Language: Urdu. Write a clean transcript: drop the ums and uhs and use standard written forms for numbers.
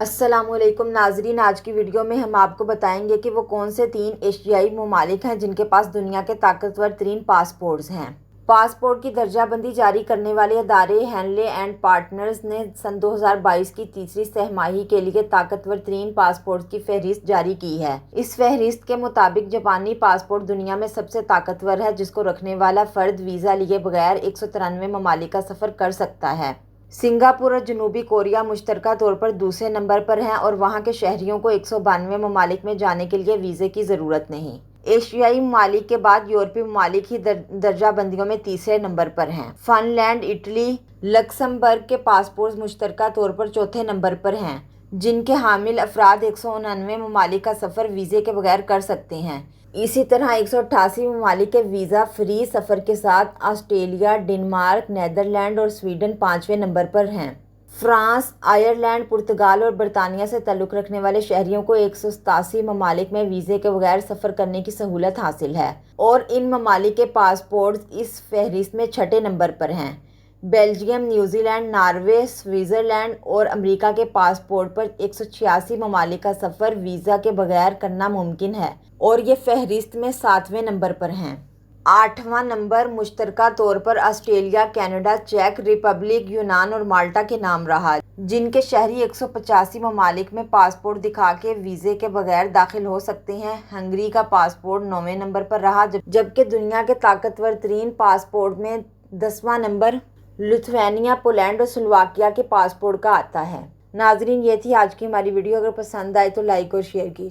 السلام علیکم ناظرین، آج کی ویڈیو میں ہم آپ کو بتائیں گے کہ وہ کون سے 3 ایشیائی ممالک ہیں جن کے پاس دنیا کے طاقتور ترین پاسپورٹس ہیں۔ پاسپورٹ کی درجہ بندی جاری کرنے والے ادارے ہینلے اینڈ پارٹنرز نے سن 2022 کی تیسری سہ ماہی کے لیے طاقتور ترین پاسپورٹس کی فہرست جاری کی ہے۔ اس فہرست کے مطابق جاپانی پاسپورٹ دنیا میں سب سے طاقتور ہے، جس کو رکھنے والا فرد ویزا لیے بغیر 193 ممالک کا سفر کر سکتا ہے۔ سنگاپور اور جنوبی کوریا مشترکہ طور پر دوسرے نمبر پر ہیں اور وہاں کے شہریوں کو 192 ممالک میں جانے کے لیے ویزے کی ضرورت نہیں۔ ایشیائی ممالک کے بعد یورپی ممالک ہی درجہ بندیوں میں تیسرے نمبر پر ہیں۔ فن لینڈ، اٹلی، لکسمبرگ کے پاسپورٹ مشترکہ طور پر چوتھے نمبر پر ہیں، جن کے حامل افراد 199 ممالک کا سفر ویزے کے بغیر کر سکتے ہیں۔ اسی طرح 188 ممالک کے ویزا فری سفر کے ساتھ آسٹریلیا، ڈنمارک، نیدرلینڈ اور سویڈن 5ویں نمبر پر ہیں۔ فرانس، آئرلینڈ، پرتگال اور برطانیہ سے تعلق رکھنے والے شہریوں کو 187 ممالک میں ویزے کے بغیر سفر کرنے کی سہولت حاصل ہے اور ان ممالک کے پاسپورٹس اس فہرست میں چھٹے نمبر پر ہیں۔ Belgium, New Zealand, Norway, Switzerland اور امریکہ کے پاسپورٹ پر 186 ممالک کا سفر ویزا کے بغیر کرنا ممکن ہے اور یہ فہرست میں 7ویں نمبر پر ہیں۔ 8واں نمبر مشترکہ طور پر آسٹریلیا، کینیڈا، چیک ریپبلک، یونان اور مالٹا کے نام رہا، جن کے شہری 185 ممالک میں پاسپورٹ دکھا کے ویزے کے بغیر داخل ہو سکتے ہیں۔ ہنگری کا پاسپورٹ 9ویں نمبر پر رہا، جبکہ دنیا کے طاقتور ترین پاسپورٹ میں 10واں نمبر لتھوینیا، پولینڈ اور سلوواکیہ کے پاسپورٹ کا آتا ہے۔ ناظرین، یہ تھی آج کی ہماری ویڈیو۔ اگر پسند آئے تو لائک اور شیئر کیجیے۔